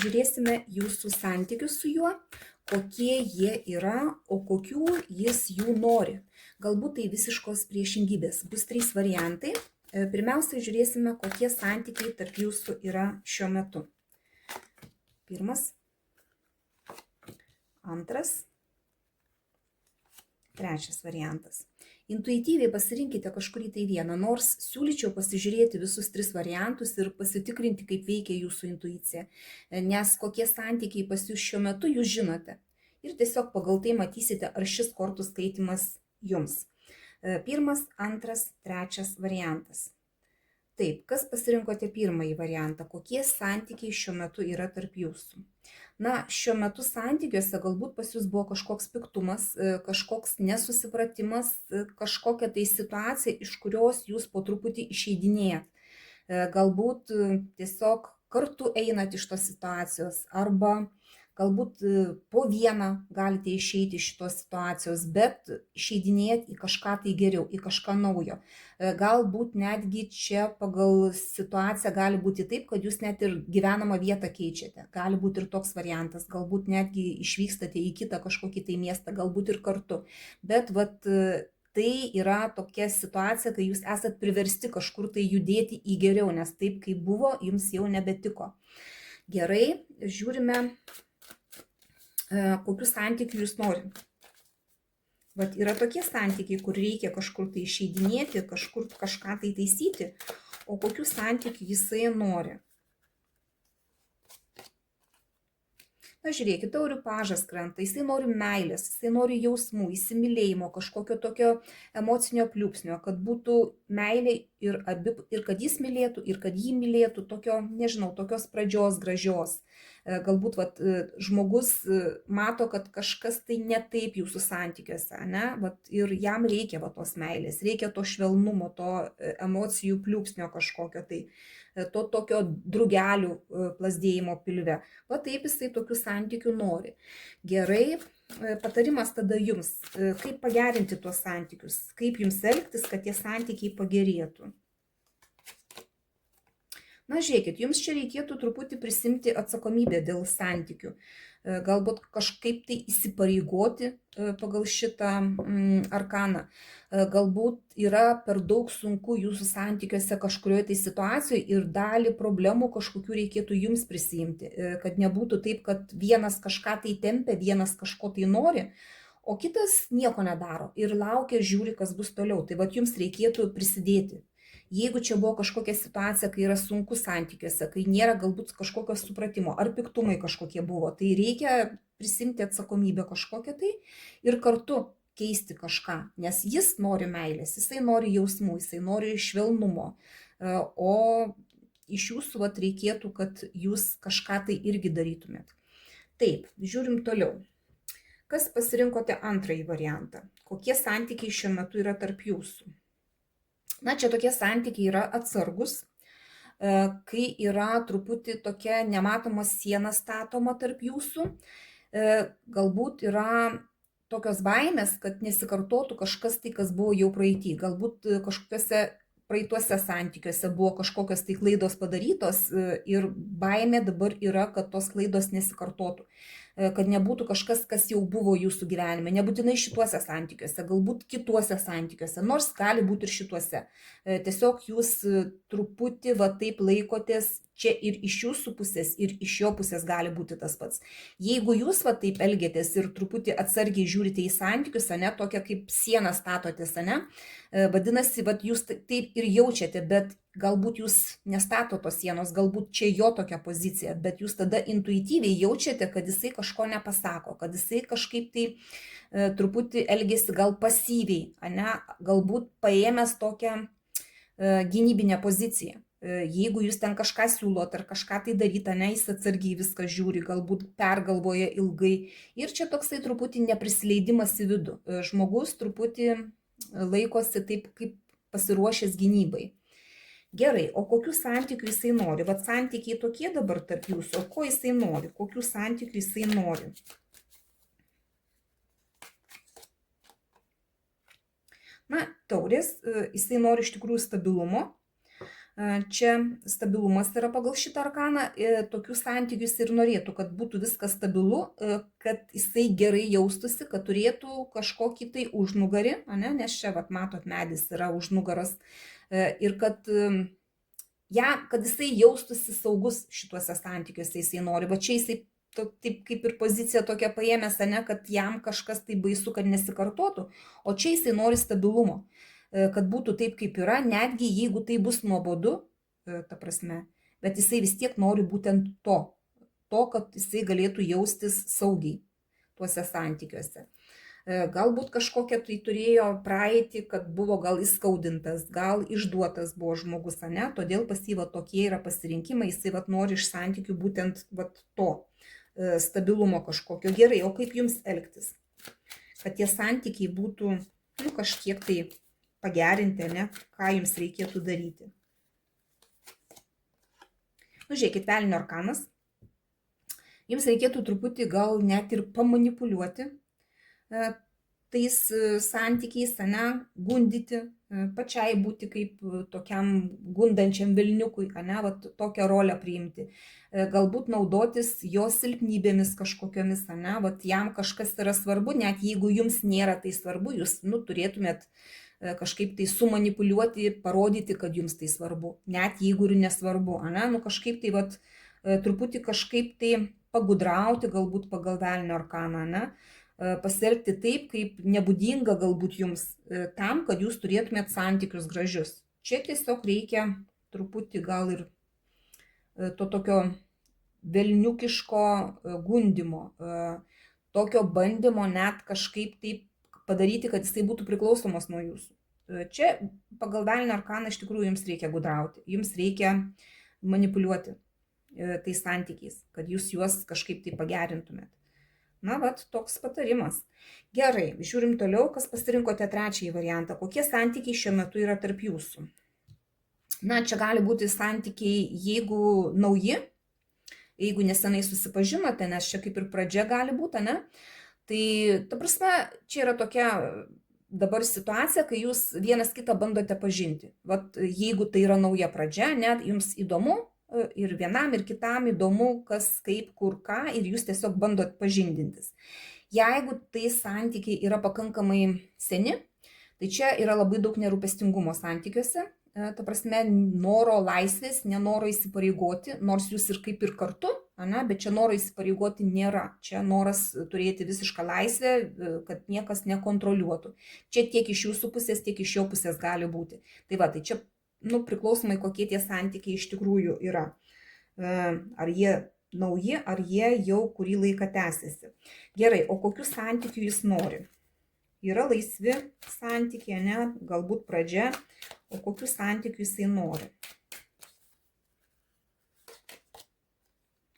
Žiūrėsime jūsų santykius su juo, kokie jie yra, o kokių jis jų nori. Galbūt tai visiškos priešingybės. Bus 3 variantai. Pirmiausia, žiūrėsime, kokie santykiai tarp jūsų yra šiuo metu. Pirmas, antras, trečias variantas. Intuityviai pasirinkite kažkurį tai vieną, nors siūlyčiau pasižiūrėti visus 3 variantus ir pasitikrinti, kaip veikia jūsų intuicija, nes kokie santykiai pas jūs šiuo metu jūs žinote. Ir tiesiog pagal tai matysite, ar šis kortų skaitimas jums. Pirmas, antras, trečias variantas. Taip, kas pasirinkote pirmąjį variantą? Kokie santykiai šiuo metu yra tarp jūsų? Na, šiuo metu santykiuose galbūt pas jūs buvo kažkoks piktumas, kažkoks nesusipratimas, kažkokia tai situacija, iš kurios jūs po truputį išeidinėjat. Galbūt tiesiog kartu einat iš tos situacijos arba galbūt po vieną galite išeiti iš šitos situacijos, bet išeidinėjat į kažką tai geriau, į kažką naujo. Galbūt netgi čia pagal situaciją gali būti taip, kad jūs net ir gyvenamą vietą keičiate. Gali būti ir toks variantas, galbūt netgi išvykstate į kitą kažkokį tai miestą, galbūt ir kartu. Bet tai yra tokia situacija, kai jūs esat priversti kažkur tai judėti į geriau, nes taip kaip buvo, jums jau nebetiko. Gerai, žiūrime, kokių santykių jūs norite. Vat yra tokie santykiai, kur reikia kažkur tai išeidinėti, kažkur kažką tai taisyti, o kokių santykių jisai nori. Na, žiūrėkit, taurių pažas krenta, jisai nori meilės, jisai nori jausmų, įsimylėjimo, kažkokio tokio emocinio pliūpsnio, kad būtų meilė ir kad jis mylėtų, ir kad jį mylėtų, tokio, nežinau, tokios pradžios gražios. Galbūt žmogus mato, kad kažkas tai ne taip jūsų santykiuose, ne? Ir jam reikia tos meilės, reikia to švelnumo, to emocijų pliūpsnio kažkokio tai, to tokio drugelių plazdėjimo pilve. Taip jisai tokių santykių nori. Gerai, patarimas tada jums, kaip pagerinti tuos santykius, kaip jums elgtis, kad tie santykiai pagerėtų. Na, žiūrėkit, jums čia reikėtų truputį prisimti atsakomybę dėl santykių. Galbūt kažkaip tai įsipareigoti pagal šitą arkaną. Galbūt yra per daug sunku jūsų santykiuose kažkurioje tai situacijoje ir dalį problemų kažkokių reikėtų jums prisiimti. Kad nebūtų taip, kad vienas kažką tai tempia, vienas kažko tai nori, o kitas nieko nedaro ir laukia, žiūri, kas bus toliau. Tai jums reikėtų prisidėti. Jeigu čia buvo kažkokia situacija, kai yra sunku santykiuose, kai nėra galbūt kažkokio supratimo, ar piktumai kažkokie buvo, tai reikia prisimti atsakomybę kažkokią tai ir kartu keisti kažką, nes jis nori meilės, jisai nori jausmų, jisai nori švelnumo, o iš jūsų reikėtų, kad jūs kažką tai irgi darytumėt. Taip, žiūrim toliau. Kas pasirinkote antrąjį variantą? Kokie santykiai šiuo metu yra tarp jūsų? Na, čia tokie santykiai yra atsargus, kai yra truputį tokia nematoma siena statoma tarp jūsų, galbūt yra tokios baimės, kad nesikartotų kažkas tai, kas buvo jau praeity, galbūt kažkokiuose praeituose santykiuose buvo kažkokios tai klaidos padarytos ir baimė dabar yra, kad tos klaidos nesikartotų. Kad nebūtų kažkas, kas jau buvo jūsų gyvenime, nebūtinai šituose santykiuose, galbūt kituose santykiuose, nors gali būti ir šituose. Tiesiog jūs truputį taip laikotės, čia ir iš jūsų pusės, ir iš jo pusės gali būti tas pats. Jeigu jūs taip elgiatės ir truputį atsargiai žiūrite į santykius, ne, tokia kaip sieną statotės, ne, vadinasi, jūs taip ir jaučiate, bet galbūt jūs nestato tos sienos, galbūt čia jo tokia pozicija, bet jūs tada intuityviai jaučiate, kad jisai kažko nepasako, kad jisai kažkaip tai truputį elgesi gal pasyviai, ne, galbūt paėmęs tokią gynybinę poziciją. Jeigu jūs ten kažką siūlot ar kažką tai daryti, ne, jis atsargiai viską žiūri, galbūt pergalvoja ilgai. Ir čia toksai truputį neprisileidimas į vidų. Žmogus truputį laikosi taip, kaip pasiruošęs gynybai. Gerai, o kokių santykių jisai nori? Santykiai tokie dabar tarp jūsų, o ko jisai nori? Kokių santykių jisai nori? Na, taurės, jisai nori iš tikrųjų stabilumo, Čia stabilumas yra pagal šitą arkaną, tokių santykių jis ir norėtų, kad būtų viskas stabilu, kad jisai gerai jaustųsi, kad turėtų kažkokį tai užnugarį, ane, nes čia, vat, matot, medis yra už nugaros, ir kad jisai jaustųsi saugus šituose santykiuose, jisai nori, va čia jisai taip kaip ir pozicija tokia paėmęs, ane, kad jam kažkas tai baisu, kad nesikartotų, o čia jisai nori stabilumo, kad būtų taip, kaip yra, netgi jeigu tai bus nuobodu, ta prasme, bet jisai vis tiek nori būtent to, kad jisai galėtų jaustis saugiai tuose santykiuose. Galbūt kažkokią tai turėjo praeitį, kad buvo gal įskaudintas, gal išduotas buvo žmogus, ane, todėl pas jį tokie yra pasirinkimai, jisai nori iš santykių būtent to stabilumo kažkokio. Gerai, o kaip jums elgtis? Kad tie santykiai būtų kažkiek tai pagerinti, ne? Ką jums reikėtų daryti? Žiūrėkit, velnio arkanas. Jums reikėtų truputį gal net ir pamanipuliuoti tais santykiais, ane, gundyti, pačiai būti kaip tokiam gundančiam velniukui, ane, tokią rolę priimti. Galbūt naudotis jo silpnybėmis kažkokiomis, ane, jam kažkas yra svarbu, net jeigu jums nėra tai svarbu, jūs turėtumėt kažkaip tai sumanipuliuoti, parodyti, kad jums tai svarbu, net jeigu ir nesvarbu, ane, kažkaip tai truputį kažkaip tai pagudrauti, galbūt pagal velnio arkaną, ane, pasielgti taip, kaip nebūdinga galbūt jums, tam, kad jūs turėtumėt santykius gražius. Čia tiesiog reikia truputį gal ir to tokio velniukiško gundimo, tokio bandymo net kažkaip taip padaryti, kad jisai būtų priklausomas nuo jūsų. Čia pagal velnio arkaną iš tikrųjų jums reikia gudrauti, jums reikia manipuliuoti tais santykiais, kad jūs juos kažkaip tai pagerintumėt. Na, toks patarimas. Gerai, žiūrim toliau, kas pasirinkote trečiąjį variantą. Kokie santykiai šiuo metu yra tarp jūsų? Na, čia gali būti santykiai, jeigu nauji, jeigu nesenai susipažinote, nes čia kaip ir pradžia gali būti, ne? Tai, ta prasme, čia yra tokia dabar situacija, kai jūs vienas kitą bandote pažinti. Jeigu tai yra nauja pradžia, net jums įdomu, ir vienam, ir kitam įdomu, kas, kaip, kur, ką, ir jūs tiesiog bandot pažindintis. Jeigu tai santykiai yra pakankamai seni, tai čia yra labai daug nerūpestingumo santykiuose, ta prasme, noro laisvės, nenoro įsipareigoti, nors jūs ir kaip ir kartu, ane, bet čia noro įsipareigoti nėra. Čia noras turėti visišką laisvę, kad niekas nekontroliuotų. Čia tiek iš jūsų pusės, tiek iš jo pusės gali būti. Tai čia priklausomai kokie tie santykiai iš tikrųjų yra. Ar jie nauji, ar jie jau kurį laiką tęsiasi. Gerai, o kokių santykių jis nori? Yra laisvi santykiai, ne, galbūt pradžia, o kokių santykių jisai nori?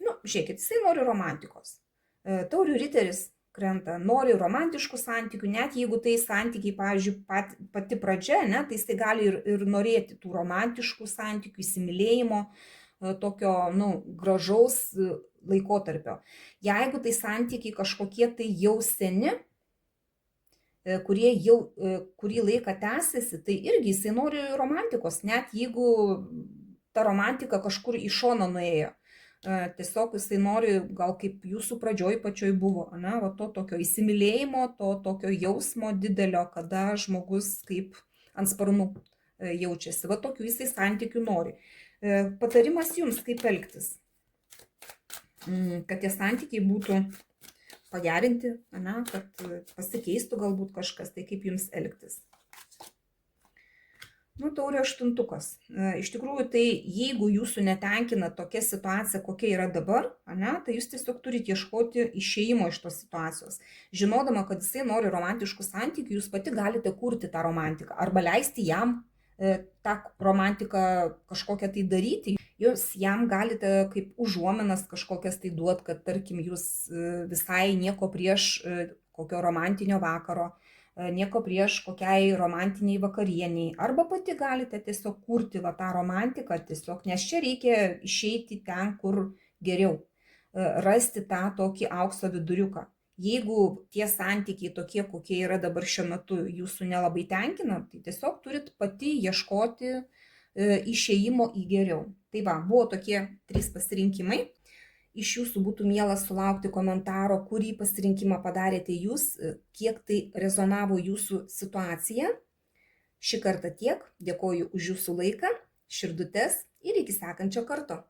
Žiūrėkit, jisai nori romantikos. Taurių riteris krenta, nori romantiškų santykių, net jeigu tai santykiai, pavyzdžiui, pati pradžia, ne, tai jisai gali ir norėti tų romantiškų santykių, įsimylėjimo, tokio, gražaus laikotarpio. Jeigu tai santykiai kažkokie tai jau seni, kurie jau kurį laiką tęsiasi, tai irgi jisai nori romantikos, net jeigu ta romantika kažkur į šoną nuėjo. Tiesiog jisai nori, gal kaip jūsų pradžioj pačioj buvo, ne, to tokio įsimylėjimo, to tokio jausmo didelio, kada žmogus kaip ant sparnų jaučiasi. Tokių jisai santykių nori. Patarimas jums, kaip elgtis, kad tie santykiai būtų pagerinti, ne, kad pasikeistų galbūt kažkas, tai kaip jums elgtis. Taurių aštuntukas. Iš tikrųjų, tai jeigu jūsų netenkina tokia situacija, kokia yra dabar, ne, tai jūs tiesiog turite ieškoti išėjimo iš tos situacijos. Žinodama, kad jisai nori romantiškų santykių, jūs pati galite kurti tą romantiką arba leisti jam tą romantiką kažkokią tai daryti. Jūs jam galite kaip užuominas kažkokias tai duot, kad tarkim jūs visai nieko prieš kokio romantinio vakaro, nieko prieš kokiai romantiniai vakarieniai, arba pati galite tiesiog kurti tą romantiką, tiesiog, nes čia reikia išeiti ten, kur geriau, rasti tą tokį aukso viduriuką. Jeigu tie santykiai tokie, kokie yra dabar šiuo metu, jūsų nelabai tenkina, tai tiesiog turit pati ieškoti išėjimo į geriau. Tai va, buvo tokie 3 pasirinkimai. Iš jūsų būtų miela sulaukti komentaro, kurį pasirinkimą padarėte jūs, kiek tai rezonavo jūsų situacija. Šį kartą tiek. Dėkoju už jūsų laiką, širdutes ir iki sekančio karto.